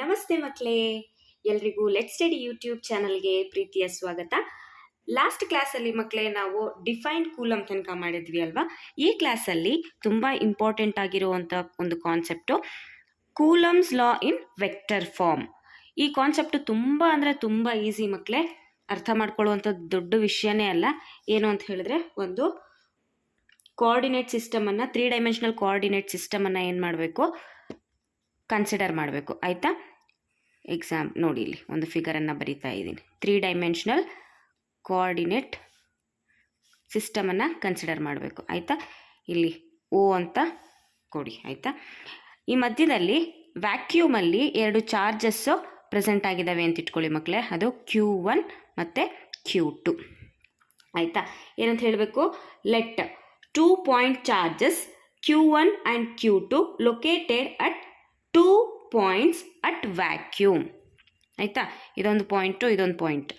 ನಮಸ್ತೆ ಮಕ್ಕಳೇ, ಎಲ್ರಿಗೂ ಲೆಟ್ ಸ್ಟಡಿ ಯೂಟ್ಯೂಬ್ ಚಾನಲ್ಗೆ ಪ್ರೀತಿಯ ಸ್ವಾಗತ. ಲಾಸ್ಟ್ ಕ್ಲಾಸಲ್ಲಿ ಮಕ್ಕಳೇ ನಾವು ಡಿಫೈನ್ಡ್ ಕೂಲಮ್ ತನಕ ಮಾಡಿದ್ವಿ ಅಲ್ವಾ. ಈ ಕ್ಲಾಸಲ್ಲಿ ತುಂಬ ಇಂಪಾರ್ಟೆಂಟ್ ಆಗಿರುವಂಥ ಒಂದು concept coulombs law in vector form. ಈ ಕಾನ್ಸೆಪ್ಟು ತುಂಬ ಅಂದರೆ ತುಂಬ ಈಸಿ ಮಕ್ಕಳೇ, ಅರ್ಥ ಮಾಡ್ಕೊಳ್ಳುವಂಥ ದೊಡ್ಡ ವಿಷಯನೇ ಅಲ್ಲ. ಏನು ಅಂತ ಹೇಳಿದ್ರೆ, ಒಂದು ಕೋಆರ್ಡಿನೇಟ್ ಸಿಸ್ಟಮನ್ನು, 3 ಡೈಮೆನ್ಷನಲ್ ಕೋಆರ್ಡಿನೇಟ್ ಸಿಸ್ಟಮನ್ನು ಏನು ಮಾಡಬೇಕು, ಕನ್ಸಿಡರ್ ಮಾಡಬೇಕು. ಆಯಿತಾ? ಎಕ್ಸಾಮ್ ನೋಡಿ, ಇಲ್ಲಿ ಒಂದು ಫಿಗರನ್ನು ಬರಿತಾ ಇದ್ದೀನಿ. 3 ಡೈಮೆನ್ಷನಲ್ ಕೋಆರ್ಡಿನೇಟ್ ಸಿಸ್ಟಮನ್ನು ಕನ್ಸಿಡರ್ ಮಾಡಬೇಕು. ಆಯಿತಾ? ಇಲ್ಲಿ ಓ ಅಂತ ಕೊಡಿ. ಆಯಿತಾ? ಈ ಮಧ್ಯದಲ್ಲಿ ವ್ಯಾಕ್ಯೂಮಲ್ಲಿ 2 ಚಾರ್ಜಸ್ಸು ಪ್ರೆಸೆಂಟ್ ಆಗಿದ್ದಾವೆ ಅಂತ ಇಟ್ಕೊಳ್ಳಿ ಮಕ್ಕಳೇ. ಅದು Q1 ಮತ್ತು Q2. ಆಯಿತಾ? ಏನಂತ ಹೇಳಬೇಕು, let 2 point charges Q1 and Q2 located at 2 points at vacuum. ಆಯಿತಾ? ಇದೊಂದು ಪಾಯಿಂಟು, ಇದೊಂದು ಪಾಯಿಂಟ್.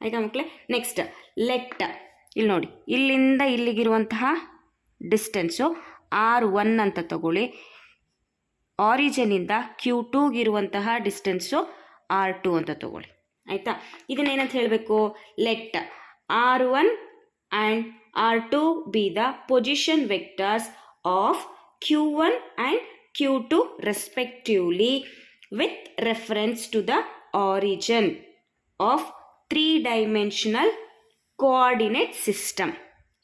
ಆಯಿತಾ ಮಕ್ಕಳೇ? ನೆಕ್ಸ್ಟ್ ಲೆಟ್, ಇಲ್ಲಿ ನೋಡಿ, ಇಲ್ಲಿಂದ ಇಲ್ಲಿಗಿರುವಂತಹ ಡಿಸ್ಟೆನ್ಸು R1 ಅಂತ ತಗೊಳ್ಳಿ. ಆರಿಜಿನಿಂದ Q2ಗಿರುವಂತಹ ಡಿಸ್ಟೆನ್ಸು R2 ಅಂತ ತಗೊಳ್ಳಿ. ಆಯಿತಾ? ಇದನ್ನೇನಂತ ಹೇಳಬೇಕು, let R1 and R2 B the position vectors of Q1 and Q2 respectively with reference to the origin of 3 dimensional coordinate system.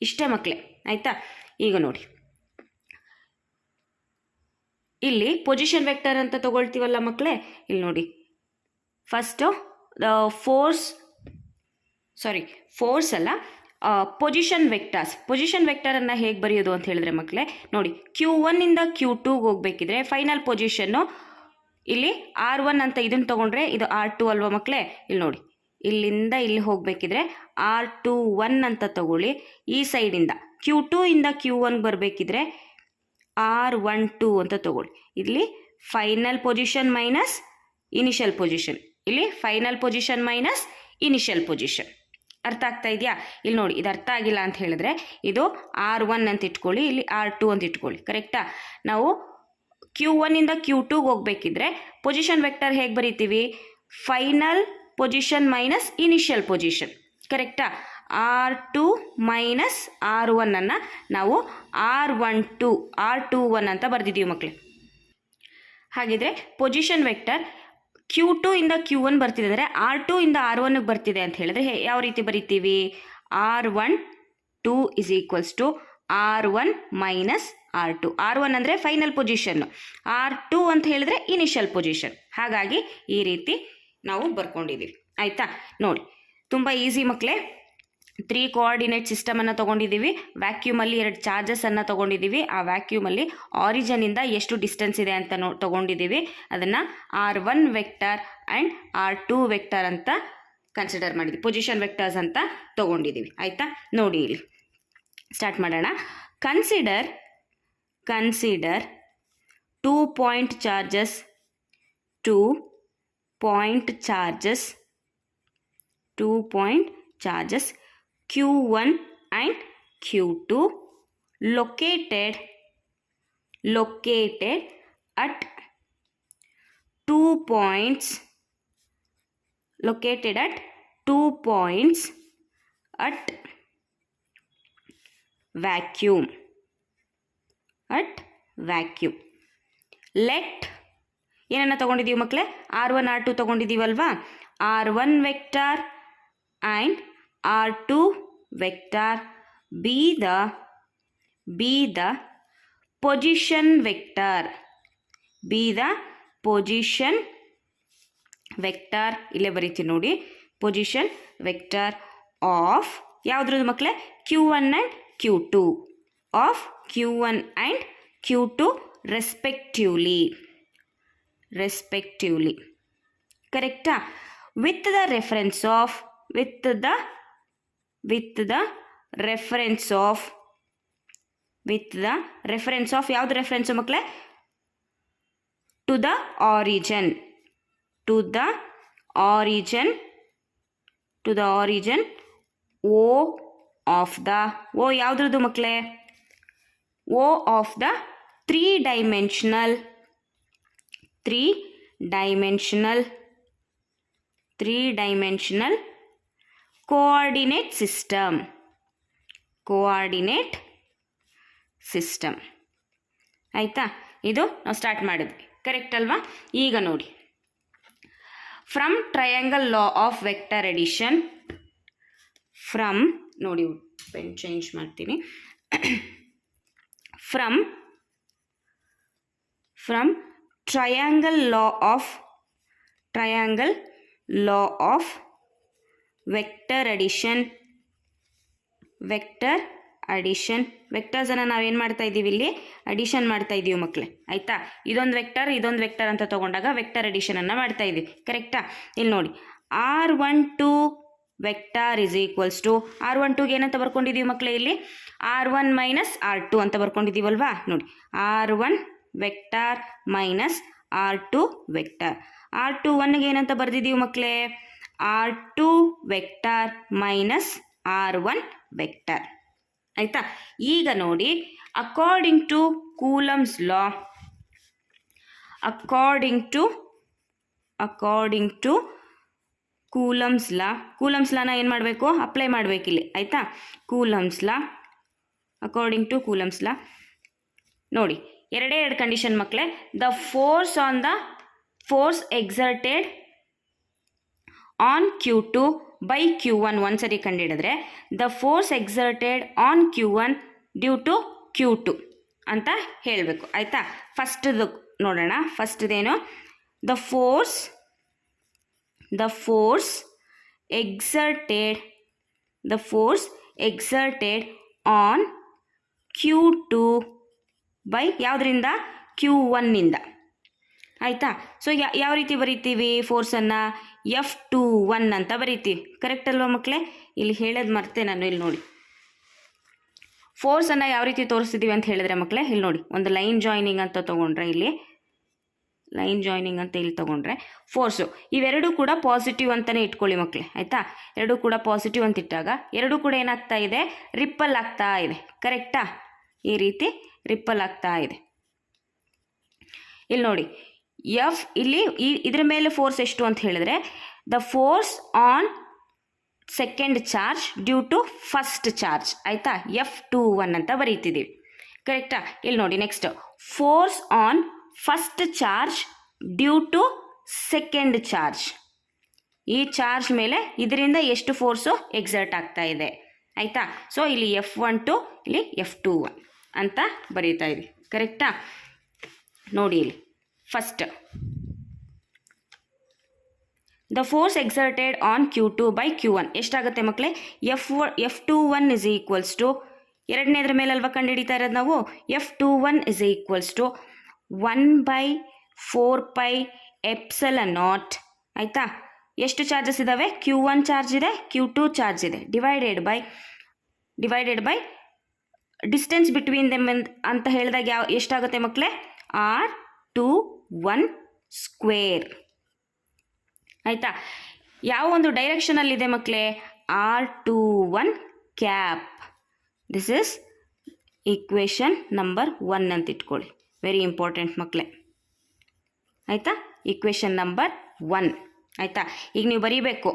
ಇಷ್ಟೇ ಮಕ್ಕಳೇ. ಆಯಿತಾ? ಈಗ ನೋಡಿ, ಇಲ್ಲಿ ಪೊಸಿಷನ್ ವೆಕ್ಟರ್ ಅಂತ ತಗೊಳ್ತೀವಲ್ಲ ಮಕ್ಕಳೇ, ಇಲ್ಲಿ ನೋಡಿ, ಫಸ್ಟು ಫೋರ್ಸ್ ಅಲ್ಲ, ಪೊಸಿಷನ್ ವೆಕ್ಟರನ್ನು ಹೇಗೆ ಬರೆಯೋದು ಅಂತ ಹೇಳಿದ್ರೆ ಮಕ್ಕಳೇ, ನೋಡಿ, Q1 ಇಂದ Q2ಗೆ ಹೋಗ್ಬೇಕಿದ್ರೆ ಫೈನಲ್ ಪೊಸಿಷನ್ನು ಇಲ್ಲಿ R1 ಅಂತ ಇದನ್ನು ತೊಗೊಂಡ್ರೆ ಇದು R2 ಅಲ್ವಾ ಮಕ್ಕಳೇ. ಇಲ್ಲಿ ನೋಡಿ, ಇಲ್ಲಿಂದ ಇಲ್ಲಿ ಹೋಗಬೇಕಿದ್ರೆ R21 ಅಂತ ತಗೊಳ್ಳಿ. ಈ ಸೈಡಿಂದ Q2 ಇಂದ Q1 ಬರಬೇಕಿದ್ರೆ R12 ಅಂತ ತಗೊಳ್ಳಿ. ಇಲ್ಲಿ final position minus initial position, ಇಲ್ಲಿ final position minus initial position. ಅರ್ಥ ಆಗ್ತಾ ಇದೆಯಾ? ಇಲ್ಲಿ ನೋಡಿ, ಇದು ಅರ್ಥ ಆಗಿಲ್ಲ ಅಂತ ಹೇಳಿದ್ರೆ ಇದು R1 ಅಂತ ಇಟ್ಕೊಳ್ಳಿ, ಇಲ್ಲಿ R2 ಅಂತ ಇಟ್ಕೊಳ್ಳಿ. ಕರೆಕ್ಟಾ? ನಾವು Q1 ಇಂದ Q2ಗೆ ಹೋಗಬೇಕಿದ್ರೆ ಪೊಸಿಷನ್ ವೆಕ್ಟರ್ ಹೇಗೆ ಬರೀತೀವಿ, final position minus initial position. ಕರೆಕ್ಟಾ? R2 ಮೈನಸ್ R1 ಅನ್ನು ನಾವು R21 ಅಂತ ಬರೆದಿದ್ದೀವಿ ಮಕ್ಕಳೇ. ಹಾಗಿದ್ರೆ ಪೊಸಿಷನ್ ವೆಕ್ಟರ್ Q2 ಇಂದ Q1 ಬರ್ತಿದೆ ಅಂದರೆ R2 ಇಂದ R1ಗೆ ಬರ್ತಿದೆ ಅಂತ ಹೇಳಿದ್ರೆ ಯಾವ ರೀತಿ ಬರಿತೀವಿ, R12 is equals to R1 minus R2. R1 ಅಂದರೆ ಫೈನಲ್ ಪೊಸಿಷನ್ನು, R2 ಅಂತ ಹೇಳಿದ್ರೆ ಇನಿಷಿಯಲ್ ಪೊಸಿಷನ್. ಹಾಗಾಗಿ ಈ ರೀತಿ ನಾವು ಬರ್ಕೊಂಡಿದ್ದೀವಿ. ಆಯಿತಾ? ನೋಡಿ, ತುಂಬ ಈಸಿ ಮಕ್ಕಳೇ. 3 ಕೋಆರ್ಡಿನೇಟ್ ಸಿಸ್ಟಮನ್ನು ತೊಗೊಂಡಿದ್ದೀವಿ. ವ್ಯಾಕ್ಯೂಮಲ್ಲಿ 2 ಚಾರ್ಜಸನ್ನು ತೊಗೊಂಡಿದ್ದೀವಿ. ಆ ವ್ಯಾಕ್ಯೂಮಲ್ಲಿ ಆರಿಜಿನಿಂದ ಎಷ್ಟು ಡಿಸ್ಟೆನ್ಸ್ ಇದೆ ಅಂತ ತೊಗೊಂಡಿದ್ದೀವಿ. ಅದನ್ನು R1 vector and R2 vector ಅಂತ ಕನ್ಸಿಡರ್ ಮಾಡಿದ್ದೀವಿ, ಪೊಸಿಷನ್ ವೆಕ್ಟರ್ಸ್ ಅಂತ ತೊಗೊಂಡಿದ್ದೀವಿ. ಆಯಿತಾ? ನೋಡಿ, ಇಲ್ಲಿ ಸ್ಟಾರ್ಟ್ ಮಾಡೋಣ. Consider 2 point charges Q1 and Q2 located at 2 points at vacuum. Let ಏನನ್ನು ತೊಗೊಂಡಿದ್ದೀವಿ ಮಕ್ಕಳೇ, R1 R2 ತೊಗೊಂಡಿದ್ದೀವಲ್ವಾ. R1 vector and R2 vector B the position vector, ಇಲ್ಲೇ ಬರೀತೀನಿ ನೋಡಿ, ಪೊಸಿಷನ್ ವೆಕ್ಟರ್ ಆಫ್ ಯಾವುದ್ರದ್ದು ಮಕ್ಕಳೇ, Q1 and Q2, of Q1 and Q2 respectively. ಕರೆಕ್ಟಾ? with the reference of ಯಾವ್ದು reference ಮಕ್ಕಳೇ, to the origin O of the, O ಯಾವುದ್ರದ್ದು ಮಕ್ಕಳೇ, O of the 3 dimensional dimensional coordinate system ಆಯಿತಾ. ಇದು ನಾವು ಸ್ಟಾರ್ಟ್ ಮಾಡಿದ್ವಿ, ಕರೆಕ್ಟ್ ಅಲ್ವಾ. ಈಗ ನೋಡಿ, from triangle law of vector addition, from ನೋಡಿ ಪೆನ್ ಚೇಂಜ್ ಮಾಡ್ತೀನಿ, from triangle law of vector addition, ವೆಕ್ಟರ್ಸನ್ನು ನಾವೇನು ಮಾಡ್ತಾ ಇದ್ದೀವಿ, ಇಲ್ಲಿ ಅಡಿಷನ್ ಮಾಡ್ತಾ ಇದ್ದೀವಿ ಮಕ್ಕಳೇ, ಆಯಿತಾ. ಇದೊಂದು ವೆಕ್ಟರ್ ಅಂತ ತೊಗೊಂಡಾಗ ವೆಕ್ಟರ್ ಅಡಿಷನನ್ನು ಮಾಡ್ತಾ ಇದ್ದೀವಿ, ಕರೆಕ್ಟಾ. ಇಲ್ಲಿ ನೋಡಿ, R12 vector is equals to R12ಗೆ ಏನಂತ ಬರ್ಕೊಂಡಿದ್ದೀವಿ ಮಕ್ಕಳೇ, ಇಲ್ಲಿ R1 ಮೈನಸ್ R2 ಅಂತ ಬರ್ಕೊಂಡಿದ್ದೀವಲ್ವಾ. ನೋಡಿ, R1 vector minus R2 vector. R21ಗೆ ಏನಂತ ಬರೆದಿದ್ದೀವಿ ಮಕ್ಕಳೇ, R2 vector minus R1 vector, ಆಯಿತಾ. ಈಗ ನೋಡಿ, ಅಕಾರ್ಡಿಂಗ್ ಟು ಕೂಲಮ್ಸ್ ಲಾನ ಏನು ಮಾಡಬೇಕು, ಅಪ್ಲೈ ಮಾಡಬೇಕಿಲ್ಲಿ, ಆಯಿತಾ. ಅಕಾರ್ಡಿಂಗ್ ಟು ಕೂಲಮ್ಸ್ ಲಾ ನೋಡಿ, ಎರಡು ಕಂಡೀಷನ್ ಮಕ್ಕಳೇ. The force exerted on Q2 by Q1 ಒಂದ್ಸರಿ ಕಂಡುಹಿಡಿದ್ರೆ, the force exerted on Q1 due to Q2 ಅಂತ ಹೇಳಬೇಕು, ಆಯಿತಾ. ಫಸ್ಟ್ದು ನೋಡೋಣ. ಫಸ್ಟ್ದೇನು, the force exerted on Q2 by ಯಾವುದರಿಂದ, Q1ನಿಂದ, ಆಯಿತಾ. ಸೊ ಯಾವ ರೀತಿ ಬರಿತೀವಿ ಫೋರ್ಸನ್ನು, F21 ಅಂತ ಬರಿತೀವಿ, ಕರೆಕ್ಟ್ ಅಲ್ವಾ ಮಕ್ಕಳೇ. ಇಲ್ಲಿ ಹೇಳೋದು ಮರ್ತೆ ನಾನು, ಇಲ್ಲಿ ನೋಡಿ, ಫೋರ್ಸನ್ನು ಯಾವ ರೀತಿ ತೋರಿಸ್ತಿದ್ದೀವಿ ಅಂತ ಹೇಳಿದ್ರೆ ಮಕ್ಕಳೇ, ಇಲ್ಲಿ ನೋಡಿ, ಒಂದು ಲೈನ್ ಜಾಯ್ನಿಂಗ್ ಅಂತ ತೊಗೊಂಡ್ರೆ, ಇಲ್ಲಿ ತೊಗೊಂಡ್ರೆ ಫೋರ್ಸು ಇವೆರಡೂ ಕೂಡ ಪಾಸಿಟಿವ್ ಅಂತಲೇ ಇಟ್ಕೊಳ್ಳಿ ಮಕ್ಕಳೇ, ಆಯಿತಾ. ಎರಡೂ ಕೂಡ ಪಾಸಿಟಿವ್ ಅಂತ ಇಟ್ಟಾಗ ಎರಡೂ ಕೂಡ ಏನಾಗ್ತಾ ಇದೆ, ರಿಪ್ಪಲ್ ಆಗ್ತಾ ಇದೆ, ಕರೆಕ್ಟಾ. ಈ ರೀತಿ ರಿಪ್ಪಲ್ ಆಗ್ತಾ ಇದೆ. ಇಲ್ಲಿ ನೋಡಿ, ಇಲ್ಲಿ ಇದ್ರ ಮೇಲೆ ಫೋರ್ಸ್ ಎಷ್ಟು ಅಂತ ಹೇಳಿದ್ರೆ, the force on second charge due to first charge, ಆಯಿತಾ. F21 ಅಂತ ಬರೀತಿದ್ದೀವಿ, ಕರೆಕ್ಟಾ. ಇಲ್ಲಿ ನೋಡಿ, next force on first charge due to second charge, ಈ ಚಾರ್ಜ್ ಮೇಲೆ ಇದರಿಂದ ಎಷ್ಟು ಫೋರ್ಸು ಎಕ್ಸರ್ಟ್ ಆಗ್ತಾ ಇದೆ, ಆಯಿತಾ. ಸೊ ಇಲ್ಲಿ F12, ಇಲ್ಲಿ F21 ಅಂತ ಬರೀತಾ ಇದ್ದೀವಿ, ಕರೆಕ್ಟಾ. ನೋಡಿ, ಇಲ್ಲಿ first the force exerted on Q2 by Q1 ಎಷ್ಟಾಗುತ್ತೆ ಮಕ್ಕಳೇ, F21 ಇಸ್ ಈಕ್ವಲ್ಸ್ ಟು, ಎರಡನೇದ್ರ ಮೇಲಲ್ವ ಕಂಡು ಹಿಡಿತಾ ಇರೋದು ನಾವು, F21 ಇಸ್ ಈಕ್ವಲ್ಸ್ ಟು 1/4πε0, ಆಯಿತಾ. ಎಷ್ಟು ಚಾರ್ಜಸ್ ಇದ್ದಾವೆ, Q1 ಚಾರ್ಜ್ ಇದೆ, Q2 ಚಾರ್ಜ್ ಇದೆ, divided by distance between them ಅಂತ ಹೇಳಿದಾಗ ಎಷ್ಟಾಗುತ್ತೆ ಮಕ್ಕಳೇ, R21 ಸ್ಕ್ವೇರ್, ಆಯಿತಾ. ಯಾವ ಒಂದು ಡೈರೆಕ್ಷನಲ್ಲಿದೆ ಮಕ್ಕಳೇ, R21 cap. This is equation number 1 ಅಂತ ಇಟ್ಕೊಳ್ಳಿ, ವೆರಿ ಇಂಪಾರ್ಟೆಂಟ್ ಮಕ್ಕಳೇ, ಆಯಿತಾ. ಈಕ್ವೇಷನ್ ನಂಬರ್ 1, ಆಯಿತಾ. ಈಗ ನೀವು ಬರೀಬೇಕು,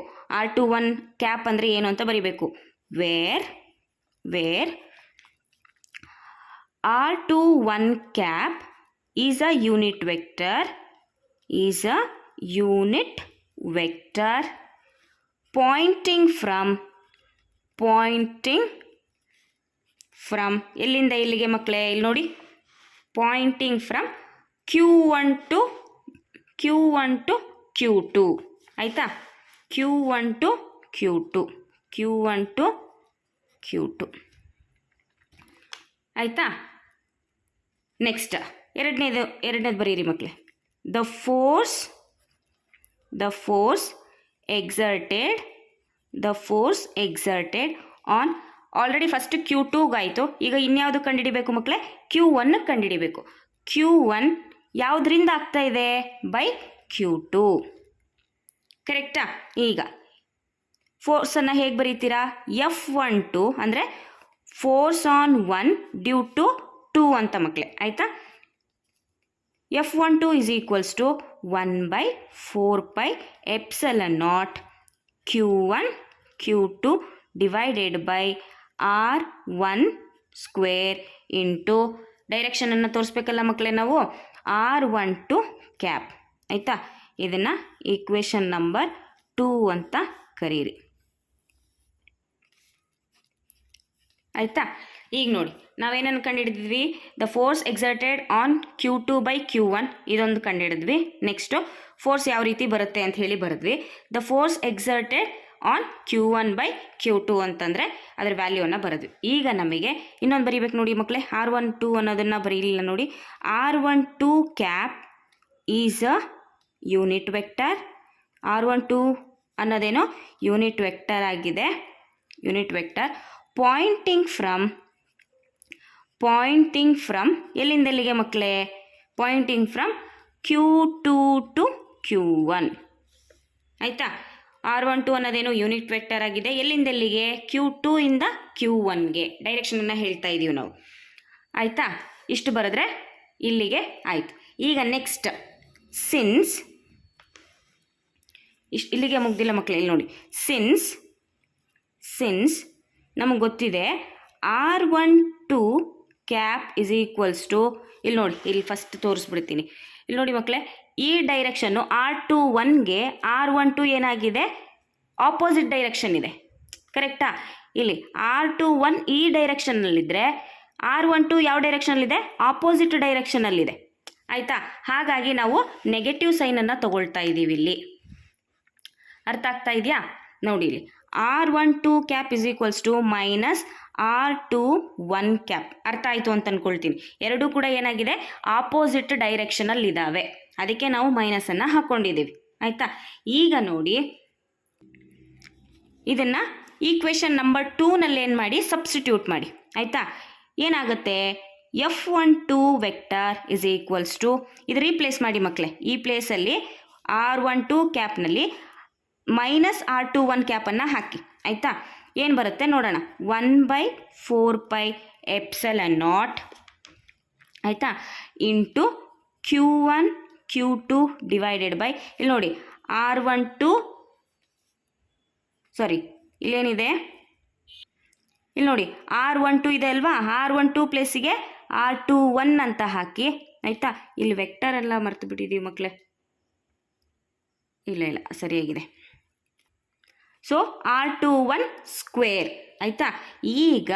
R21 ಕ್ಯಾಪ್ ಅಂದರೆ ಏನು ಅಂತ ಬರೀಬೇಕು. Where R21 cap is a unit vector pointing from ಎಲ್ಲಿಂದ ಎಲ್ಲಿಗೆ ಮಕ್ಕಳೇ, ಇಲ್ಲಿ ನೋಡಿ, Poynting from Q1 to Q2, ಆಯಿತಾ. Q1 ಟು Q2, ಆಯಿತಾ. ನೆಕ್ಸ್ಟ್ ಎರಡನೇದು ಬರೀರಿ ಮಕ್ಕಳೇ. The force exerted on, already first Q2ಗಾಯಿತು, ಈಗ ಇನ್ಯಾವುದು ಕಂಡುಹಿಡಿಬೇಕು ಮಕ್ಕಳೇ, Q1 ಕಂಡುಹಿಡಿಬೇಕು. Q1 ಯಾವುದರಿಂದ ಆಗ್ತಾ ಇದೆ, ಬೈ Q2, ಕರೆಕ್ಟಾ. ಈಗ ಫೋರ್ಸನ್ನು ಹೇಗೆ ಬರೀತೀರಾ, F12 ಅಂದರೆ ಫೋರ್ಸ್ ಆನ್ 1 ಡ್ಯೂ ಟು 2 ಅಂತ ಮಕ್ಕಳೇ, ಆಯಿತಾ. F12 is equals to 1 by 4 pi epsilon naught Q1 Q2 divided by R1 square into ಡೈರೆಕ್ಷನನ್ನು ತೋರಿಸ್ಬೇಕಲ್ಲ ಮಕ್ಕಳೇ ನಾವು R12 ಕ್ಯಾಪ್. ಆಯಿತಾ, ಇದನ್ನು ಈಕ್ವೇಷನ್ ನಂಬರ್ 2 ಅಂತ ಕರೀರಿ. ಆಯಿತಾ, ಈಗ ನೋಡಿ ನಾವೇನನ್ನು ಕಂಡುಹಿಡಿದ್ವಿ, the force exerted on Q2 by Q1 ಇದೊಂದು ಕಂಡುಹಿಡಿದ್ವಿ. ನೆಕ್ಸ್ಟು ಫೋರ್ಸ್ ಯಾವ ರೀತಿ ಬರುತ್ತೆ ಅಂತ ಹೇಳಿ ಬರೆದ್ವಿ. The force exerted on Q1 by Q2 ಅಂತಂದರೆ ಅದರ ವ್ಯಾಲ್ಯೂವನ್ನು ಬರೆದ್ವಿ. ಈಗ ನಮಗೆ ಇನ್ನೊಂದು ಬರೀಬೇಕು ನೋಡಿ ಮಕ್ಕಳೇ, R12 ಅನ್ನೋದನ್ನು ಬರೀಲಿಲ್ಲ ನೋಡಿ. R12 cap is a unit vector. R12 ಅನ್ನೋದೇನೋ ಯೂನಿಟ್ ವೆಕ್ಟರ್ ಆಗಿದೆ. ಯೂನಿಟ್ ವೆಕ್ಟರ್ ಪಾಯಿಂಟಿಂಗ್ ಫ್ರಮ್ ಎಲ್ಲಿಂದ ಎಲ್ಲಿಗೆ ಮಕ್ಕಳೇ? Pointing from Q2 to Q1. ಆಯಿತಾ, R12 ಅನ್ನೋದೇನು ಯೂನಿಟ್ ವೆಕ್ಟರ್ ಆಗಿದೆ. ಎಲ್ಲಿಂದ ಎಲ್ಲಿಗೆ? Q2 ಇಂದ Q1ಗೆ ಡೈರೆಕ್ಷನನ್ನು ಹೇಳ್ತಾ ಇದ್ದೀವಿ ನಾವು. ಆಯಿತಾ, ಇಷ್ಟು ಬರೆದ್ರೆ ಇಲ್ಲಿಗೆ ಆಯಿತು. ಈಗ ನೆಕ್ಸ್ಟ್ ಸಿನ್ಸ್ ಇಲ್ಲಿಗೆ ಮುಗ್ದಿಲ್ಲ ಮಕ್ಕಳೇ, ಇಲ್ಲಿ ನೋಡಿ. ಸಿನ್ಸ್ ನಮಗೆ ಗೊತ್ತಿದೆ R12 cap is equals to, ಇಲ್ಲಿ ನೋಡಿ, ಇಲ್ಲಿ ಫಸ್ಟ್ ತೋರಿಸ್ಬಿಡ್ತೀನಿ. ಇಲ್ಲಿ ನೋಡಿ ಮಕ್ಕಳೇ, ಈ ಡೈರೆಕ್ಷನ್ನು R21ಗೆ R12 ಏನಾಗಿದೆ? ಆಪೋಸಿಟ್ ಡೈರೆಕ್ಷನ್ ಇದೆ. ಕರೆಕ್ಟಾ? ಇಲ್ಲಿ R21 ಈ ಡೈರೆಕ್ಷನ್ನಲ್ಲಿದ್ದರೆ R12 ಯಾವ ಡೈರೆಕ್ಷನಲ್ಲಿದೆ? ಆಪೋಸಿಟ್ ಡೈರೆಕ್ಷನಲ್ಲಿದೆ. ಆಯಿತಾ, ಹಾಗಾಗಿ ನಾವು ನೆಗೆಟಿವ್ ಸೈನನ್ನು ತಗೊಳ್ತಾ ಇದ್ದೀವಿ ಇಲ್ಲಿ. ಅರ್ಥ ಆಗ್ತಾ ಇದೆಯಾ? ನೋಡಿ ಇಲ್ಲಿ R12 cap is equals to minus R21 cap. ಅರ್ಥ ಆಯಿತು ಅಂತ ಅಂದ್ಕೊಳ್ತೀನಿ. ಎರಡೂ ಕೂಡ ಏನಾಗಿದೆ? ಆಪೋಸಿಟ್ ಡೈರೆಕ್ಷನಲ್ಲಿ ಇದ್ದಾವೆ. ಅದಕ್ಕೆ ನಾವು ಮೈನಸನ್ನು ಹಾಕ್ಕೊಂಡಿದ್ದೀವಿ. ಆಯಿತಾ, ಈಗ ನೋಡಿ ಇದನ್ನು ಈಕ್ವೇಷನ್ ನಂಬರ್ 2ನಲ್ಲಿ ಏನು ಮಾಡಿ? ಸಬ್ಸ್ಟಿಟ್ಯೂಟ್ ಮಾಡಿ. ಆಯಿತಾ, ಏನಾಗುತ್ತೆ? F12 vector is equals to, ಇದು ರೀಪ್ಲೇಸ್ ಮಾಡಿ ಮಕ್ಕಳೇ. ಈ ಪ್ಲೇಸಲ್ಲಿ R12 ಕ್ಯಾಪ್ನಲ್ಲಿ ಮೈನಸ್ R21 ಕ್ಯಾಪನ್ನು ಹಾಕಿ. ಆಯಿತಾ, ಏನು ಬರುತ್ತೆ ನೋಡೋಣ. 1 by 4 pi epsilon naught, ಆಯಿತಾ, into Q1 Q2 divided by, ಇಲ್ಲಿ ನೋಡಿ R12, ಸಾರಿ ಇಲ್ಲೇನಿದೆ, ಇಲ್ಲಿ ನೋಡಿ R12 ಇದೆ ಅಲ್ವಾ, R12 ಪ್ಲೇಸಿಗೆ R21 ಅಂತ ಹಾಕಿ. ಆಯಿತಾ, ಇಲ್ಲಿ ವೆಕ್ಟರ್ ಎಲ್ಲ ಮರ್ತು ಬಿಟ್ಟಿದ್ದೀವಿ ಮಕ್ಕಳೇ. ಇಲ್ಲ ಸರಿಯಾಗಿದೆ. So R21 square. ಆಯಿತಾ, ಈಗ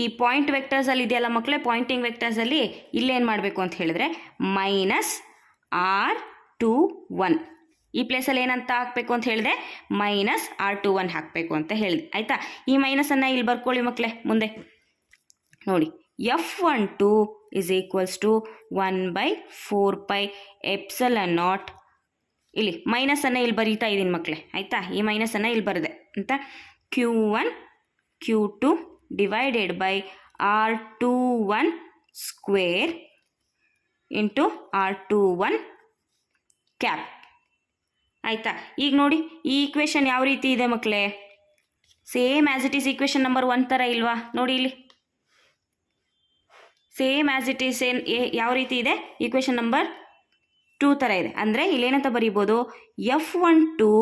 ಈ ಪಾಯಿಂಟ್ ವೆಕ್ಟರ್ಸಲ್ಲಿ ಇದೆಯಲ್ಲ ಮಕ್ಕಳೇ, ಪಾಯಿಂಟಿಂಗ್ ವೆಕ್ಟರ್ಸಲ್ಲಿ ಇಲ್ಲೇನು ಮಾಡಬೇಕು ಅಂತ ಹೇಳಿದ್ರೆ ಮೈನಸ್ R21 ಈ ಪ್ಲೇಸಲ್ಲಿ ಏನಂತ ಹಾಕಬೇಕು ಅಂತ ಹೇಳಿದೆ? ಮೈನಸ್ R21 ಹಾಕಬೇಕು ಅಂತ ಹೇಳಿದೆ. ಆಯಿತಾ, ಈ ಮೈನಸನ್ನು ಇಲ್ಲಿ ಬರ್ಕೊಳ್ಳಿ ಮಕ್ಕಳೇ. ಮುಂದೆ ನೋಡಿ, F12 is equals to 1 by 4 pi epsilon naught, ಇಲ್ಲಿ ಮೈನಸನ್ನು ಇಲ್ಲಿ ಬರೀತಾ ಇದ್ದೀನಿ ಮಕ್ಕಳೇ. ಆಯಿತಾ, ಈ ಮೈನಸನ್ನು ಇಲ್ಲಿ ಬರೆದೆ ಅಂತ. Q1 Q2 divided by R21 square into R21 cap. ಆಯಿತಾ, ಈಗ ನೋಡಿ ಈ ಈಕ್ವೇಷನ್ ಯಾವ ರೀತಿ ಇದೆ ಮಕ್ಕಳೇ? Same as it is equation number 1 ಥರ ಇಲ್ವಾ? ನೋಡಿ ಇಲ್ಲಿ ಸೇಮ್ ಆ್ಯಸ್ ಇಟ್ ಈಸ್ ಯಾವ ರೀತಿ ಇದೆ? ಈಕ್ವೇಷನ್ ನಂಬರ್ 2 ಥರ ಇದೆ. ಅಂದರೆ ಇಲ್ಲೇನಂತ ಬರೀಬೋದು? F12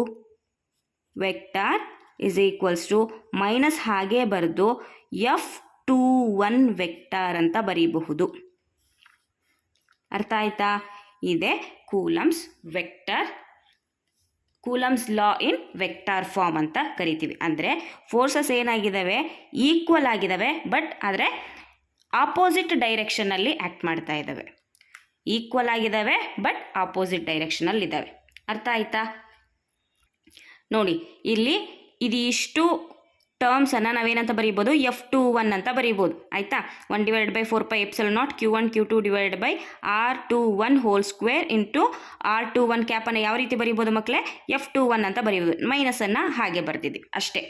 vector is equals to minus ಹಾಗೆ ಬರೆದು F21 ವೆಕ್ಟರ್ ಅಂತ ಬರೀಬಹುದು. ಅರ್ಥ ಆಯ್ತಾ? ಇದೆ Coulomb's vector, Coulomb's law in vector form ಅಂತ ಕರಿತೀವಿ. ಅಂದರೆ ಫೋರ್ಸಸ್ ಏನಾಗಿದ್ದಾವೆ? ಈಕ್ವಲ್ ಆಗಿದ್ದಾವೆ, ಬಟ್ ಆದರೆ ಆಪೋಸಿಟ್ ಡೈರೆಕ್ಷನಲ್ಲಿ ಆ್ಯಕ್ಟ್ ಮಾಡ್ತಾ ಇದ್ದಾವೆ. ಈಕ್ವಲ್ ಆಗಿದ್ದಾವೆ ಬಟ್ ಆಪೋಸಿಟ್ ಡೈರೆಕ್ಷನಲ್ಲಿದ್ದಾವೆ. ಅರ್ಥ ಆಯ್ತಾ? ನೋಡಿ ಇಲ್ಲಿ ಇದು ಇಷ್ಟು ಟರ್ಮ್ಸನ್ನು ನಾವೇನಂತ ಬರೀಬೋದು? F21 ಅಂತ ಬರೀಬೋದು. ಆಯಿತಾ, 1 divided by 4 pi epsilon naught Q1 Q2 divided by R21 whole square into R21 ಕ್ಯಾಪನ್ನು ಯಾವ ರೀತಿ ಬರೀಬೋದು ಮಕ್ಕಳೇ? F21 ಅಂತ ಬರೀಬೋದು. ಮೈನಸನ್ನು ಹಾಗೆ ಬರ್ತಿದ್ದೀವಿ ಅಷ್ಟೇ.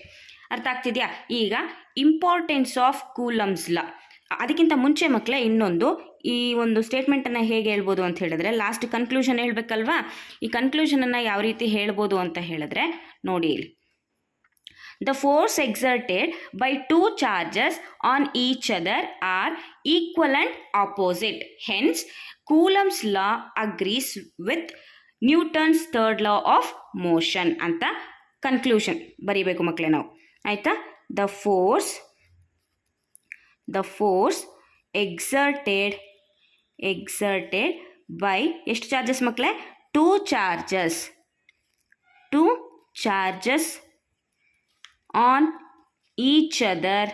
ಅರ್ಥ ಆಗ್ತಿದೆಯಾ? ಈಗ ಇಂಪಾರ್ಟೆನ್ಸ್ ಆಫ್ ಕೂಲಮ್ಸ್ ಲಾ. ಅದಕ್ಕಿಂತ ಮುಂಚೆ ಮಕ್ಕಳೇ ಇನ್ನೊಂದು, ಈ ಒಂದು ಸ್ಟೇಟ್ಮೆಂಟನ್ನು ಹೇಗೆ ಹೇಳ್ಬೋದು ಅಂತ ಹೇಳಿದ್ರೆ, ಲಾಸ್ಟ್ ಕನ್ಕ್ಲೂಷನ್ ಹೇಳಬೇಕಲ್ವಾ? ಈ ಕನ್ಕ್ಲೂಷನನ್ನು ಯಾವ ರೀತಿ ಹೇಳ್ಬೋದು ಅಂತ ಹೇಳಿದ್ರೆ ನೋಡಿ, ಇಲ್ಲಿ The force exerted by two charges on each other are equal and opposite. Hence, Coulomb's law agrees with Newton's third law of motion ಅಂತ ಕನ್ಕ್ಲೂಷನ್ ಬರೀಬೇಕು ಮಕ್ಕಳೇ ನಾವು. ಆಯಿತಾ? The force exerted by ಎಷ್ಟು ಚಾರ್ಜಸ್ ಮಕ್ಕಳೇ? two charges on each other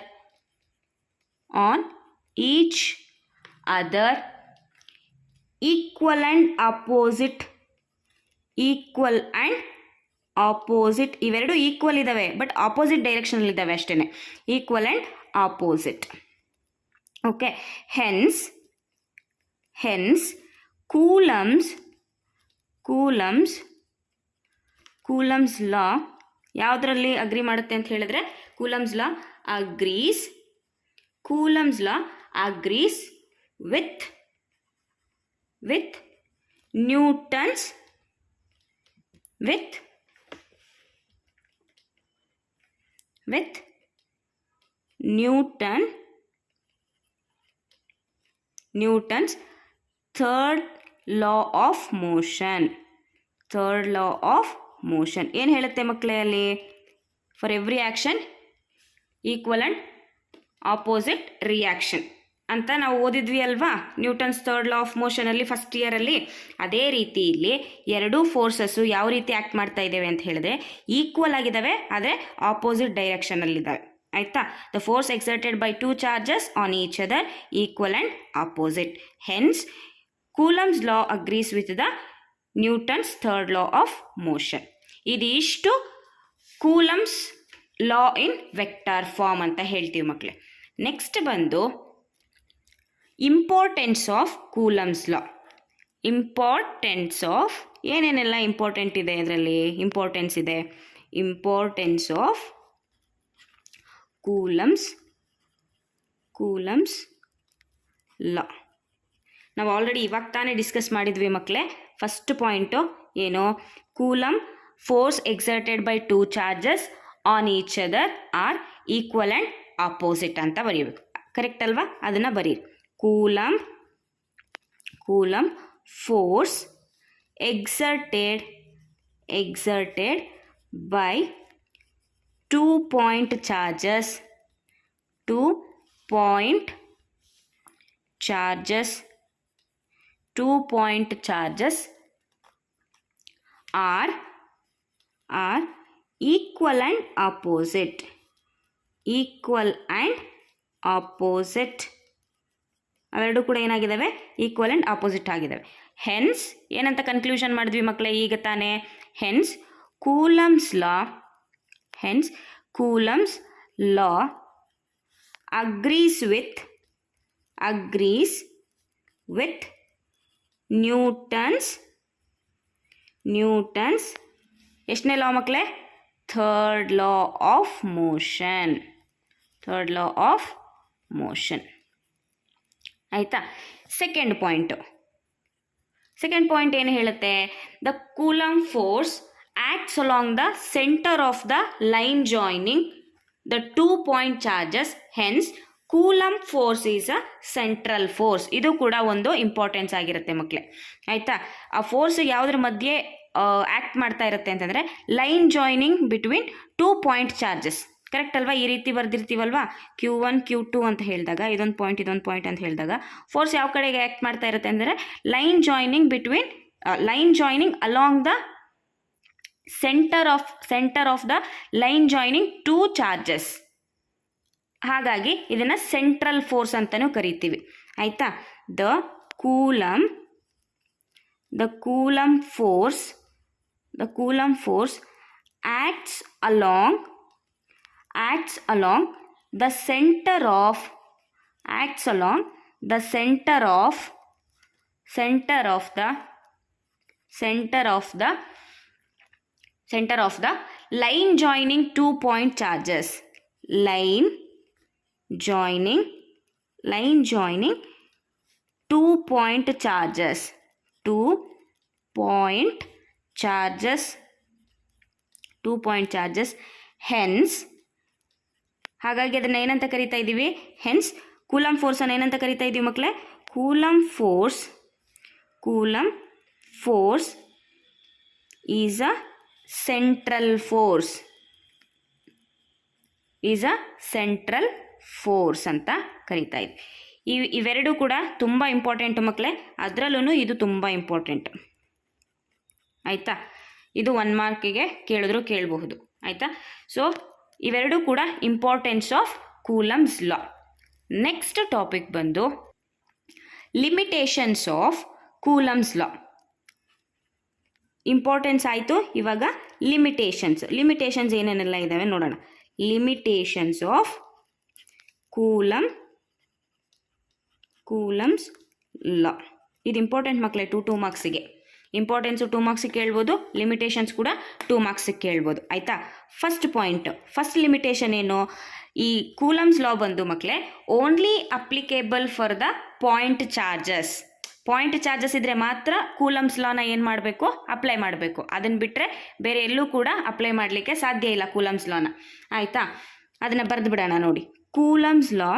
equal and opposite ಇವೆರಡು equal ಇದ್ದಾವೆ, but opposite direction ಇದ್ದಾವೆ ಅಷ್ಟೇ. Equal and opposite. Okay. Hence Coulomb's law ಯಾವುದರಲ್ಲಿ ಅಗ್ರಿ ಮಾಡುತ್ತೆ ಅಂತ ಹೇಳಿದ್ರೆ, Coulomb's law agrees with Newton's Newton's third law of motion. ಏನು ಹೇಳುತ್ತೆ ಮಕ್ಕಳೇ ಅಲ್ಲಿ? For every action equal and opposite reaction ಅಂತ ನಾವು ಓದಿದ್ವಿ ಅಲ್ವಾ ನ್ಯೂಟನ್ಸ್ ಥರ್ಡ್ ಲಾ ಆಫ್ ಮೋಷನಲ್ಲಿ ಫಸ್ಟ್ ಇಯರಲ್ಲಿ. ಅದೇ ರೀತಿ ಇಲ್ಲಿ ಎರಡೂ ಫೋರ್ಸಸ್ಸು ಯಾವ ರೀತಿ ಆ್ಯಕ್ಟ್ ಮಾಡ್ತಾ ಇದ್ದೇವೆ ಅಂತ ಹೇಳಿದ್ರೆ, ಈಕ್ವಲ್ ಆಗಿದ್ದಾವೆ ಆದರೆ ಆಪೋಸಿಟ್ ಡೈರೆಕ್ಷನಲ್ಲಿದ್ದಾವೆ. ಆಯಿತಾ? The force exerted by two charges on each other equal and opposite. Hence Coulomb's law agrees with the Newton's third law of motion. ಇದಿಷ್ಟು ಕೂಲಮ್ಸ್ ಲಾ ಇನ್ ವೆಕ್ಟಾರ್ ಫಾರ್ಮ್ ಅಂತ ಹೇಳ್ತೀವಿ ಮಕ್ಕಳೇ. ನೆಕ್ಸ್ಟ್ ಬಂದು ಇಂಪಾರ್ಟೆನ್ಸ್ ಆಫ್ ಕೂಲಮ್ಸ್ ಲಾ. ಏನೇನೆಲ್ಲ important ಇದೆ ಇದರಲ್ಲಿ? Importance of Coulomb's ಲಾ ನಾವು already ಇವಾಗ ತಾನೇ ಡಿಸ್ಕಸ್ ಮಾಡಿದ್ವಿ ಮಕ್ಕಳೇ. ಫಸ್ಟ್ ಪಾಯಿಂಟು ಏನು? Coulomb force exerted by two charges on each other are equal and opposite ಅಂತ ಬರೀಬೇಕು. ಕರೆಕ್ಟ್ ಅಲ್ವಾ? ಅದನ್ನು ಬರೀರಿ. Coulomb force exerted by 2 point charges are equal and opposite. ಅವೆರಡು ಕೂಡ ಏನಾಗಿದ್ದಾವೆ? ಈಕ್ವಲ್ ಆ್ಯಂಡ್ ಆಪೋಸಿಟ್ ಆಗಿದ್ದಾವೆ. ಹೆನ್ಸ್ ಏನಂತ ಕನ್ಕ್ಲೂಷನ್ ಮಾಡಿದ್ವಿ ಮಕ್ಕಳೇ ಈಗ ತಾನೇ? Hence Coulomb's law agrees with Newton's ಎಷ್ಟನೇ ಲಾ ಮಕ್ಕಳೇ? Third law of motion. ಆಯಿತಾ? ಸೆಕೆಂಡ್ ಪಾಯಿಂಟ್ ಏನು ಹೇಳುತ್ತೆ? The coulomb force acts along the center of the line joining the 2 point charges. Hence, Coulomb force is a central force. ಇದು ಕೂಡ ಒಂದು importance ಆಗಿರುತ್ತೆ ಮಕ್ಕಳೇ. ಆಯಿತಾ? ಆ ಫೋರ್ಸ್ ಯಾವುದ್ರ ಮಧ್ಯೆ ಆ್ಯಕ್ಟ್ ಮಾಡ್ತಾ ಇರುತ್ತೆ ಅಂತಂದರೆ, line joining between 2 point charges. Correct ಅಲ್ವಾ? ಈ ರೀತಿ ಬರ್ದಿರ್ತೀವಲ್ವಾ, Q1 Q2 ಅಂತ ಹೇಳಿದಾಗ, ಇದೊಂದು ಪಾಯಿಂಟ್ ಅಂತ ಹೇಳಿದಾಗ ಫೋರ್ಸ್ ಯಾವ ಕಡೆಗೆ ಆ್ಯಕ್ಟ್ ಮಾಡ್ತಾ ಇರುತ್ತೆ ಅಂದರೆ, line joining along the centre of the line joining 2 charges. ಹಾಗಾಗಿ ಇದನ್ನು ಸೆಂಟ್ರಲ್ ಫೋರ್ಸ್ ಅಂತಲೂ ಕರಿತೀವಿ. ಆಯಿತಾ? The coulomb force acts along the center of the line joining 2 point charges. Line joining 2 point charges. 2 point charges. Hence, ಹಾಗಾಗಿ ಅದನ್ನು ಏನಂತ ಕರಿತಾ ಇದ್ದೀವಿ? ಹೆನ್ಸ್ ಕೂಲಮ್ ಫೋರ್ಸನ್ನು ಏನಂತ ಕರಿತಾ ಇದ್ದೀವಿ ಮಕ್ಕಳೇ? Coulomb force is a central force ಅಂತ ಕರಿತಾ ಇದ್ವಿ. ಇವೆರಡೂ ಕೂಡ ತುಂಬ ಇಂಪಾರ್ಟೆಂಟ್ ಮಕ್ಕಳೇ, ಅದರಲ್ಲೂ ಇದು ತುಂಬ ಇಂಪಾರ್ಟೆಂಟ್ ಆಯಿತಾ. ಇದು 1 ಮಾರ್ಕಿಗೆ ಕೇಳಬಹುದು ಆಯಿತಾ. ಸೊ ಇವೆರಡೂ ಕೂಡ importance of Coulomb's law. Next topic ಬಂದು limitations of Coulomb's law. Importance ಆಯಿತು. ಇವಾಗ ಲಿಮಿಟೇಷನ್ಸ್ ಏನೇನೆಲ್ಲ ಇದ್ದಾವೆ ನೋಡೋಣ. Limitations of Coulomb's law. ಇದು ಇಂಪಾರ್ಟೆಂಟ್ ಮಕ್ಕಳೇ, 2 ಮಾರ್ಕ್ಸಿಗೆ. ಇಂಪಾರ್ಟೆನ್ಸು 2 ಮಾರ್ಕ್ಸಿಗೆ ಕೇಳ್ಬೋದು, ಲಿಮಿಟೇಷನ್ಸ್ ಕೂಡ 2 ಮಾರ್ಕ್ಸಿಗೆ ಕೇಳ್ಬೋದು ಆಯಿತಾ. ಫಸ್ಟ್ ಲಿಮಿಟೇಷನ್ ಏನು? ಈ ಕೂಲಮ್ಸ್ ಲಾ ಬಂದು ಮಕ್ಕಳೇ only applicable for the point charges ಇದ್ದರೆ ಮಾತ್ರ ಕೂಲಮ್ಸ್ ಲಾನ ಏನು ಮಾಡಬೇಕು? ಅಪ್ಲೈ ಮಾಡಬೇಕು. ಅದನ್ನು ಬಿಟ್ಟರೆ ಬೇರೆ ಎಲ್ಲೂ ಕೂಡ ಅಪ್ಲೈ ಮಾಡಲಿಕ್ಕೆ ಸಾಧ್ಯ ಇಲ್ಲ ಕೂಲಮ್ಸ್ ಲಾನ ಆಯಿತಾ. ಅದನ್ನು ಬರೆದು ಬಿಡೋಣ ನೋಡಿ. Coulombs law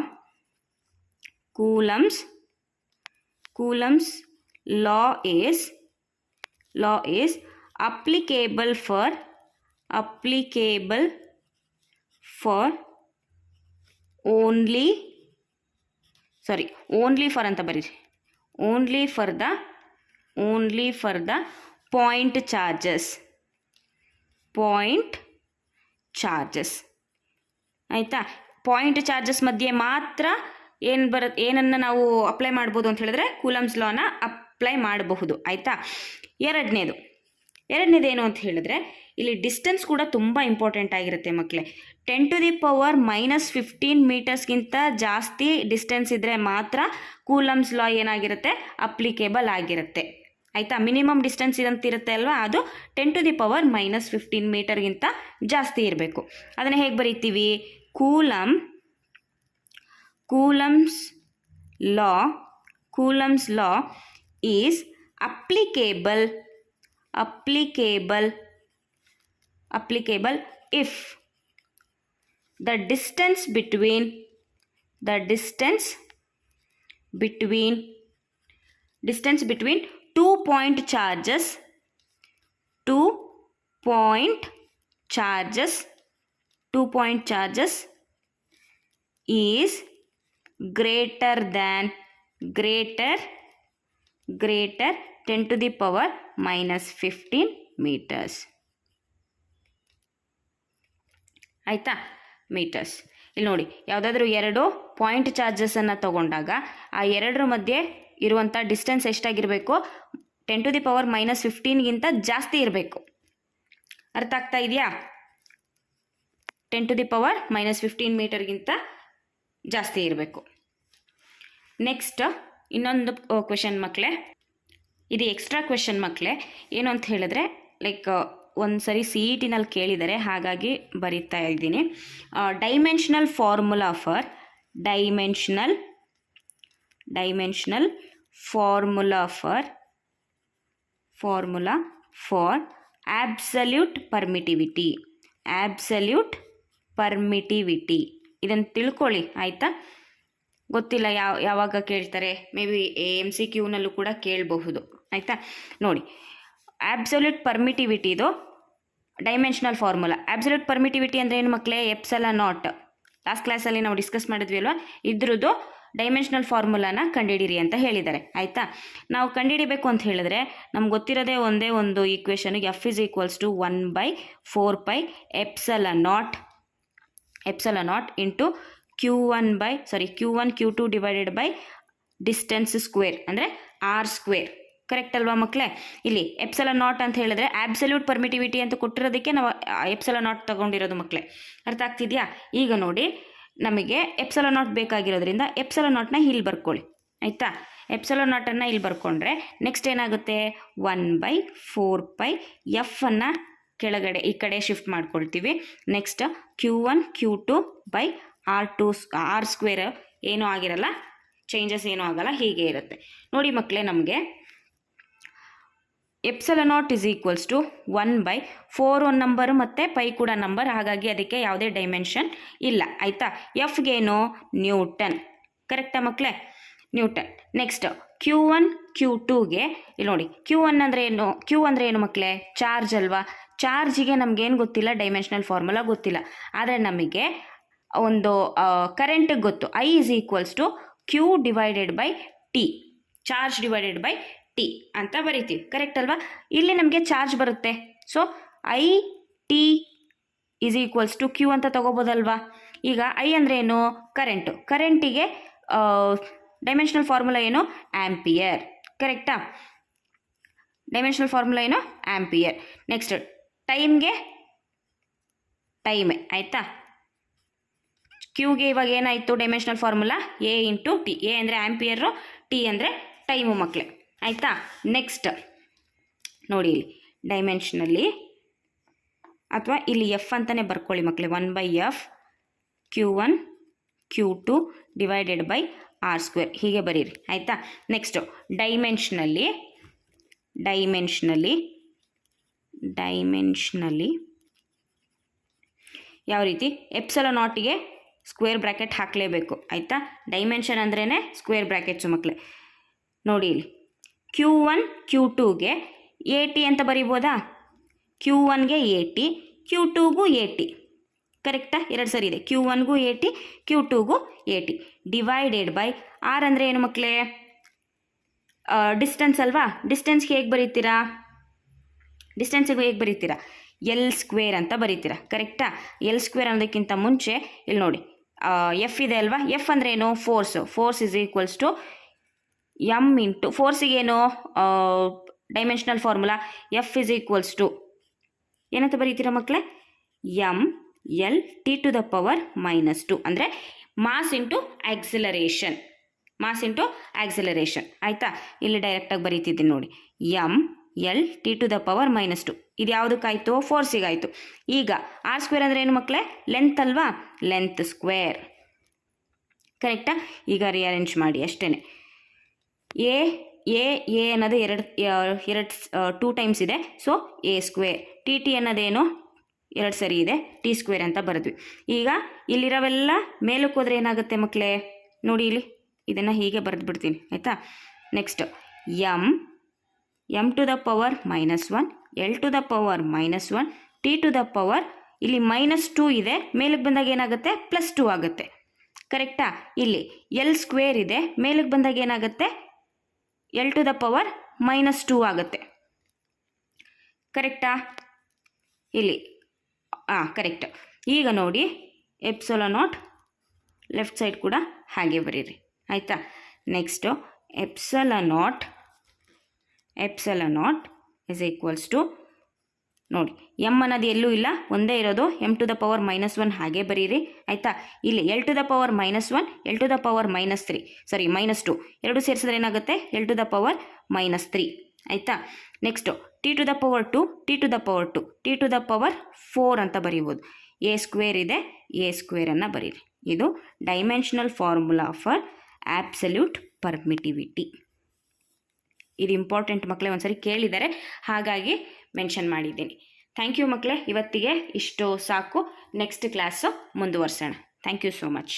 is applicable for only for ಅಂತ ಬರೀರಿ. only for the point charges ಆಯಿತಾ. ಪಾಯಿಂಟ್ ಚಾರ್ಜಸ್ ಮಧ್ಯೆ ಮಾತ್ರ ಏನನ್ನು ನಾವು ಅಪ್ಲೈ ಮಾಡ್ಬೋದು ಅಂತ ಹೇಳಿದ್ರೆ ಕೂಲಮ್ಸ್ ಲಾನ ಅಪ್ಲೈ ಮಾಡಬಹುದು ಆಯಿತಾ. ಎರಡನೇದು ಏನು ಅಂತ ಹೇಳಿದ್ರೆ ಇಲ್ಲಿ ಡಿಸ್ಟೆನ್ಸ್ ಕೂಡ ತುಂಬ ಇಂಪಾರ್ಟೆಂಟ್ ಆಗಿರುತ್ತೆ ಮಕ್ಕಳೇ. 10⁻⁻15 ಮೀಟರ್ಸ್ಗಿಂತ ಜಾಸ್ತಿ ಡಿಸ್ಟೆನ್ಸ್ ಇದ್ದರೆ ಮಾತ್ರ ಕೂಲಮ್ಸ್ ಲಾ ಏನಾಗಿರುತ್ತೆ? ಅಪ್ಲಿಕೇಬಲ್ ಆಗಿರುತ್ತೆ ಆಯಿತಾ. ಮಿನಿಮಮ್ ಡಿಸ್ಟೆನ್ಸ್ ಇರುತ್ತೆ ಅಲ್ವಾ, ಅದು 10⁻⁻15 ಮೀಟರ್ಗಿಂತ ಜಾಸ್ತಿ ಇರಬೇಕು. ಅದನ್ನು ಹೇಗೆ ಬರೀತೀವಿ? Coulomb's law is applicable if the distance between 2 point charges is greater 10⁻⁻15 meters ಆಯಿತಾ. ಮೀಟರ್ಸ್ ಇಲ್ಲಿ ನೋಡಿ, ಯಾವುದಾದ್ರೂ 2 ಪಾಯಿಂಟ್ ಚಾರ್ಜಸನ್ನು ತಗೊಂಡಾಗ ಆ ಎರಡರ ಮಧ್ಯೆ ಇರುವಂಥ ಡಿಸ್ಟೆನ್ಸ್ ಎಷ್ಟಾಗಿರಬೇಕು? 10⁻⁻15ಗಿಂತ ಜಾಸ್ತಿ ಇರಬೇಕು. ಅರ್ಥ ಆಗ್ತಾ ಇದೆಯಾ? 10⁻⁻15 ಮೀಟರ್ಗಿಂತ ಜಾಸ್ತಿ ಇರಬೇಕು. ನೆಕ್ಸ್ಟ್ ಇನ್ನೊಂದು ಕ್ವೆಶನ್ ಮಕ್ಕಳೇ, ಇದು ಎಕ್ಸ್ಟ್ರಾ ಕ್ವೆಶನ್ ಮಕ್ಕಳೇ. ಏನು ಅಂತ ಹೇಳಿದ್ರೆ ಲೈಕ್ ಒಂದು ಸರಿ CET ನಲ್ಲಿ ಕೇಳಿದ್ದಾರೆ, ಹಾಗಾಗಿ ಬರೀತಾ ಇದ್ದೀನಿ. Dimensional formula for absolute permittivity. ಇದನ್ನು ತಿಳ್ಕೊಳ್ಳಿ ಆಯಿತಾ. ಗೊತ್ತಿಲ್ಲ ಯಾವಾಗ ಕೇಳ್ತಾರೆ, ಮೇ ಬಿ MCQನಲ್ಲೂ ಕೂಡ ಕೇಳಬಹುದು ಆಯಿತಾ. ನೋಡಿ, ಆಬ್ಸಲ್ಯೂಟ್ ಪರ್ಮಿಟಿವಿಟಿದು ಡೈಮೆನ್ಷನಲ್ ಫಾರ್ಮುಲಾ. ಆಬ್ಸಲ್ಯೂಟ್ ಪರ್ಮಿಟಿವಿಟಿ ಅಂದರೆ ಏನು ಮಕ್ಕಳೇ? Epsilon not. ಲಾಸ್ಟ್ ಕ್ಲಾಸಲ್ಲಿ ನಾವು ಡಿಸ್ಕಸ್ ಮಾಡಿದ್ವಿ ಅಲ್ವಾ, ಇದ್ರದ್ದು ಡೈಮೆನ್ಷನಲ್ ಫಾರ್ಮುಲಾನ ಕಂಡುಹಿಡಿಯಿರಿ ಅಂತ ಹೇಳಿದ್ದಾರೆ ಆಯಿತಾ. ನಾವು ಕಂಡುಹಿಡಿಬೇಕು ಅಂತ ಹೇಳಿದ್ರೆ ನಮ್ಗೆ ಗೊತ್ತಿರೋದೇ ಒಂದೇ ಒಂದು ಈಕ್ವೇಷನ್ಗೆ F = 1/4π epsilon naught into Q1 Q2 divided by distance square ಅಂದರೆ R². ಕರೆಕ್ಟ್ ಅಲ್ವಾ ಮಕ್ಕಳೇ? ಇಲ್ಲಿ ಎಪ್ಸಲನ್ ನಾಟ್ ಅಂತ ಹೇಳಿದ್ರೆ ಆಬ್ಸಲ್ಯೂಟ್ ಪರ್ಮಿಟಿವಿಟಿ ಅಂತ ಕೊಟ್ಟಿರೋದಕ್ಕೆ ನಾವು ಎಪ್ಸಲನ್ ನಾಟ್ ತಗೊಂಡಿರೋದು ಮಕ್ಕಳೇ. ಅರ್ಥ ಆಗ್ತಿದೆಯಾ? ಈಗ ನೋಡಿ, ನಮಗೆ ಎಪ್ಸಲನ್ ನಾಟ್ ಬೇಕಾಗಿರೋದ್ರಿಂದ ಎಪ್ಸಲನ್ ನಾಟ್ನ ಇಲ್ಲಿ ಬರ್ಕೊಳ್ಳಿ ಆಯಿತಾ. ಎಪ್ಸಲನ್ ನಾಟನ್ನು ಇಲ್ಲಿ ಬರ್ಕೊಂಡ್ರೆ ನೆಕ್ಸ್ಟ್ ಏನಾಗುತ್ತೆ? 1/4π ಎಫನ್ನು ಕೆಳಗಡೆ ಈ ಕಡೆ ಶಿಫ್ಟ್ ಮಾಡ್ಕೊಳ್ತೀವಿ. Next Q1 Q2 by R² ಏನೂ ಆಗಿರಲ್ಲ, ಚೇಂಜಸ್ ಏನೂ ಆಗಲ್ಲ, ಹೀಗೆ ಇರುತ್ತೆ. ನೋಡಿ ಮಕ್ಕಳೇ, ನಮಗೆ epsilon naught is equals to 1/4 ಒಂದು ನಂಬರು ಮತ್ತು ಪೈ ಕೂಡ ನಂಬರ್, ಹಾಗಾಗಿ ಅದಕ್ಕೆ ಯಾವುದೇ ಡೈಮೆನ್ಷನ್ ಇಲ್ಲ. ಆಯಿತಾ? ಎಫ್ಗೇನು ನ್ಯೂಟನ್. ಕರೆಕ್ಟಾ ಮಕ್ಕಳೇ? ನ್ಯೂಟನ್. ನೆಕ್ಸ್ಟ್ Q1 Q2ಗೆ ಇಲ್ಲಿ ನೋಡಿ, Q1 ಅಂದರೆ ಏನು? Q ಅಂದರೆ ಏನು ಮಕ್ಕಳೇ? ಚಾರ್ಜ್ ಅಲ್ವಾ? ಚಾರ್ಜಿಗೆ ನಮಗೇನು ಗೊತ್ತಿಲ್ಲ, ಡೈಮೆನ್ಷನಲ್ ಫಾರ್ಮುಲಾ ಗೊತ್ತಿಲ್ಲ. ಆದರೆ ನಮಗೆ ಒಂದು ಕರೆಂಟಿಗೆ ಗೊತ್ತು. I is equals to Q divided by T, charge divided by T ಅಂತ ಬರಿತೀವಿ. ಕರೆಕ್ಟ್ ಅಲ್ವಾ? ಇಲ್ಲಿ ನಮಗೆ ಚಾರ್ಜ್ ಬರುತ್ತೆ. So IT is equals to Q ಅಂತ ತಗೋಬೋದಲ್ವಾ? ಈಗ I ಅಂದರೆ ಏನು? ಕರೆಂಟು. ಕರೆಂಟಿಗೆ ಡೈಮೆನ್ಷನಲ್ ಫಾರ್ಮುಲಾ ಏನು? ಆಂಪಿಯರ್. ಕರೆಕ್ಟಾ? ಡೈಮೆನ್ಷನಲ್ ಫಾರ್ಮುಲಾ ಏನು? ಆಂಪಿಯರ್. ನೆಕ್ಸ್ಟ್ ಟೈಮ್ಗೆ ಟೈಮೇ. ಆಯಿತಾ? ಕ್ಯೂಗೆ ಇವಾಗ ಏನಾಯಿತು dimensional formula? A into T. A ಅಂದರೆ ಆಂಪಿಯರು, ಟಿ ಅಂದರೆ ಟೈಮು ಮಕ್ಕಳೇ. ಆಯಿತಾ? ನೆಕ್ಸ್ಟ್ ನೋಡಿ, ಇಲ್ಲಿ ಡೈಮೆನ್ಷನಲ್ಲಿ ಅಥವಾ ಇಲ್ಲಿ ಎಫ್ ಅಂತಲೇ ಬರ್ಕೊಳ್ಳಿ ಮಕ್ಕಳೇ. 1/f Q1 Q2 divided by R² ಹೀಗೆ ಬರೀರಿ. ಆಯಿತಾ? ನೆಕ್ಸ್ಟು ಡೈಮೆನ್ಷನಲ್ಲಿ ಯಾವ ರೀತಿ? ಎಪ್ಸಲನ್ ನಾಟಿಗೆ ಸ್ಕ್ವೇರ್ ಬ್ರ್ಯಾಕೆಟ್ ಹಾಕಲೇಬೇಕು. ಆಯಿತಾ? ಡೈಮೆನ್ಷನ್ ಅಂದ್ರೇ ಸ್ಕ್ವೇರ್ ಬ್ರ್ಯಾಕೆಟ್ಸು ಮಕ್ಕಳೇ. ನೋಡಿ ಇಲ್ಲಿ Q1 Q2ಗೆ AT ಅಂತ ಬರಿಬೋದಾ? Q1ಗೆ AT, Q2ಗೂ AT. ಕರೆಕ್ಟಾ? ಎರಡು ಸರಿ ಇದೆ. Q1ಗೂ AT, Q2ಗೂ AT divided by R ಅಂದರೆ ಏನು ಮಕ್ಕಳೇ? ಡಿಸ್ಟೆನ್ಸ್ ಅಲ್ವಾ? ಡಿಸ್ಟೆನ್ಸ್ಗೆ ಹೇಗೆ ಬರೀತೀರಾ? ಡಿಸ್ಟೆನ್ಸಿಗೆ ಹೇಗೆ ಬರೀತೀರಾ? L² ಅಂತ ಬರೀತೀರಾ. ಕರೆಕ್ಟಾ? L² ಅನ್ನೋದಕ್ಕಿಂತ ಮುಂಚೆ ಇಲ್ಲಿ ನೋಡಿ, ಎಫ್ ಇದೆ ಅಲ್ವಾ? ಎಫ್ ಅಂದರೆ ಏನು? Force. Force is equals to M into ಫೋರ್ಸಿಗೇನು dimensional formula? F is equals to ಏನಂತ ಬರೀತೀರಾ ಮಕ್ಕಳೇ? ML T⁻⁻². ಅಂದರೆ mass into acceleration. Mass into acceleration. ಆಯಿತಾ? ಇಲ್ಲಿ ಡೈರೆಕ್ಟಾಗಿ ಬರೀತಿದ್ದೀನಿ ನೋಡಿ, ML T⁻⁻². ಇದು ಯಾವುದಕ್ಕಾಯಿತು? ಫೋರ್ಸಿಗಾಯಿತು. ಈಗ R² ಅಂದರೆ ಏನು ಮಕ್ಕಳೇ? ಲೆಂತ್ ಅಲ್ವಾ? Length square. ಕರೆಕ್ಟಾ? ಈಗ ರಿಅರೇಂಜ್ ಮಾಡಿ ಅಷ್ಟೇ. ಎ ಅನ್ನೋದು ಟೂ ಟೈಮ್ಸ್ ಇದೆ. So A². ಟಿ ಅನ್ನೋದೇನು? ಎರಡು ಸರಿ ಇದೆ. T² ಅಂತ ಬರೆದ್ವಿ. ಈಗ ಇಲ್ಲಿರೋವೆಲ್ಲ ಮೇಲಕ್ಕೆ ಹೋದ್ರೆ ಏನಾಗುತ್ತೆ ಮಕ್ಕಳೇ? ನೋಡಿ ಇಲ್ಲಿ ಇದನ್ನು ಹೀಗೆ ಬರೆದು ಬಿಡ್ತೀನಿ. ಆಯಿತಾ? ನೆಕ್ಸ್ಟ್ M⁻⁻1, L⁻⁻1, T⁻, ಇಲ್ಲಿ -2 ಇದೆ. ಮೇಲಕ್ಕೆ ಬಂದಾಗ ಏನಾಗುತ್ತೆ? +2 ಆಗುತ್ತೆ. ಕರೆಕ್ಟಾ? ಇಲ್ಲಿ L² ಇದೆ. ಮೇಲಕ್ಕೆ ಬಂದಾಗ ಏನಾಗುತ್ತೆ? L⁻⁻2 ಆಗುತ್ತೆ. ಕರೆಕ್ಟಾ? ಇಲ್ಲಿ ಕರೆಕ್ಟ್. ಈಗ ನೋಡಿ, ಎಪ್ಸಲನ್ ನಾಟ್ ಲೆಫ್ಟ್ ಸೈಡ್ ಕೂಡ ಹಾಗೆ ಬರೀರಿ. ಆಯಿತಾ? Next epsilon naught is equals to ನೋಡಿ, ಎಮ್ ಅನ್ನೋದು ಎಲ್ಲೂ ಇಲ್ಲ, ಒಂದೇ ಇರೋದು. M⁻⁻1 ಹಾಗೆ ಬರೀರಿ. ಆಯಿತಾ? ಇಲ್ಲಿ L⁻⁻1, L⁻⁻3 ಸಾರಿ -2 ಎರಡು ಸೇರಿಸಿದ್ರೆ ಏನಾಗುತ್ತೆ? L⁻⁻3. ಆಯಿತಾ? ನೆಕ್ಸ್ಟು T⁻2, T⁻4 ಅಂತ ಬರೀಬೋದು. A² ಇದೆ, A² ಅನ್ನು ಬರೀರಿ. ಇದು dimensional formula for absolute permittivity. ಇದು ಇಂಪಾರ್ಟೆಂಟ್ ಮಕ್ಕಳೇ, ಒಂದ್ಸರಿ ಕೇಳಿದ್ದಾರೆ ಹಾಗಾಗಿ ಮೆನ್ಷನ್ ಮಾಡಿದ್ದೀನಿ. ಥ್ಯಾಂಕ್ ಯು ಮಕ್ಕಳೇ. ಇವತ್ತಿಗೆ ಇಷ್ಟು ಸಾಕು. ನೆಕ್ಸ್ಟ್ ಕ್ಲಾಸು ಮುಂದುವರ್ಸೋಣ. Thank you so much.